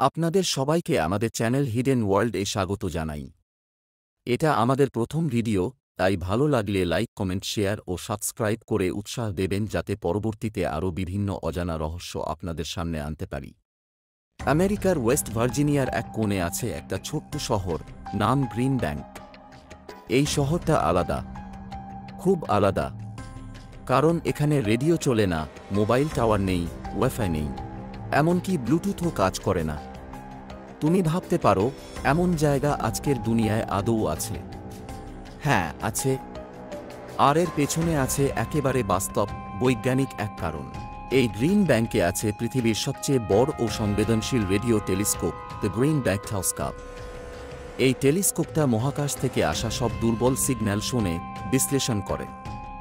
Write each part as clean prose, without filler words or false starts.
আপনাদের সবাইকে আমাদের চ্যানেল হিডেন ওয়ার্ল্ড-এ স্বাগত জানাই। এটা আমাদের প্রথম ভিডিও, তাই ভালো লাগলে লাইক, কমেন্ট, শেয়ার ও সাবস্ক্রাইব করে উৎসাহ দেবেন যাতে পরবর্তীতে আরও বিভিন্ন অজানা রহস্য আপনাদের সামনে আনতে পারি। আমেরিকার ওয়েস্ট ভার্জিনিয়ার এক কোণে আছে একটা ছোট্ট শহর, নাম গ্রিন ব্যাংক। এই শহরটা আলাদা, খুব আলাদা। কারণ এখানে রেডিও চলে না, মোবাইল টাওয়ার নেই, ওয়াইফাই নেই, এমনকি ব্লুটুথও কাজ করে না। তুমি ভাবতে পারো, এমন জায়গা আজকের দুনিয়ায় আদৌ আছে? হ্যাঁ, আছে। আর এর পেছনে আছে একেবারে বাস্তব, বৈজ্ঞানিক এক কারণ। এই গ্রিন ব্যাংকে আছে পৃথিবীর সবচেয়ে বড় ও সংবেদনশীল radio telescope, the green bank telescope. এই টেলিস্কোপটা মহাকাশ থেকে আসা সব দুর্বল সিগন্যাল শোনে, বিশ্লেষণ করে।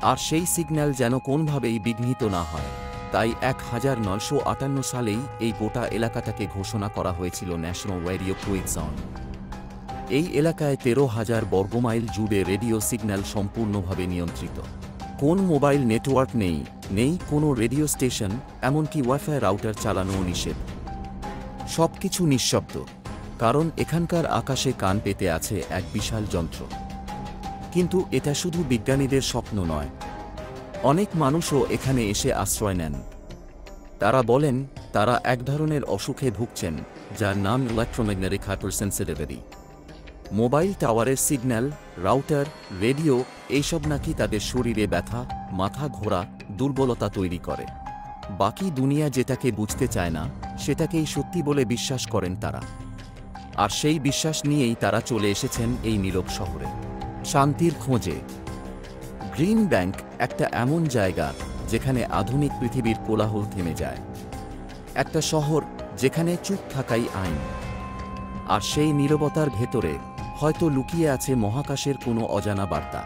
আর সেই সিগন্যাল যেন কোনোভাবেই বিঘ্নিত না হয়। তাই 1958 সালেই এই গোটা এলাকাটাকে ঘোষণা করা হয়েছিল ন্যাশনাল রেডিও ফ্রিকোয়েন্সি জোন। এই এলাকায় 13,000 বর্গমাইল জুড়ে রেডিও সিগন্যাল সম্পূর্ণভাবে নিয়ন্ত্রিত। কোন মোবাইল নেটওয়ার্ক নেই, নেই কোনো রেডিও স্টেশন, এমনকি ওয়াইফাই রাউটার চালানোও নিষেধ। সবকিছু নিঃশব্দ, কারণ এখানকার আকাশে কান পেতে আছে এক বিশাল যন্ত্র। কিন্তু এটা শুধু বিজ্ঞানীদের স্বপ্ন নয়, অনেক মানুষও এখানে এসে আশ্রয় নেন। তারা বলেন তারা এক ধরনের অসুখে ভুগছেন, যার নাম ইলেকট্রোম্যাগনেটিক হাইপারসেনসিটিভিটি। মোবাইল টাওয়ারের সিগন্যাল, রাউটার, রেডিও এইসব নাকি তাদের শরীরে ব্যথা, মাথা ঘোরা, দুর্বলতা তৈরি করে। বাকি দুনিয়া যেটাকে বুঝতে চায় না, সেটাকেই সত্যি বলে বিশ্বাস করেন তারা। আর সেই বিশ্বাস নিয়েই তারা চলে এসেছেন এই নীরব শহরে, শান্তির খোঁজে। গ্রিন ব্যাংক একটা এমন জায়গা যেখানে আধুনিক পৃথিবীর কোলাহল থেমে যায়। একটা শহর যেখানে চুপ থাকাই আইন। আর সেই নীরবতার ভেতরে হয়তো লুকিয়ে আছে মহাকাশের কোনো অজানা বার্তা।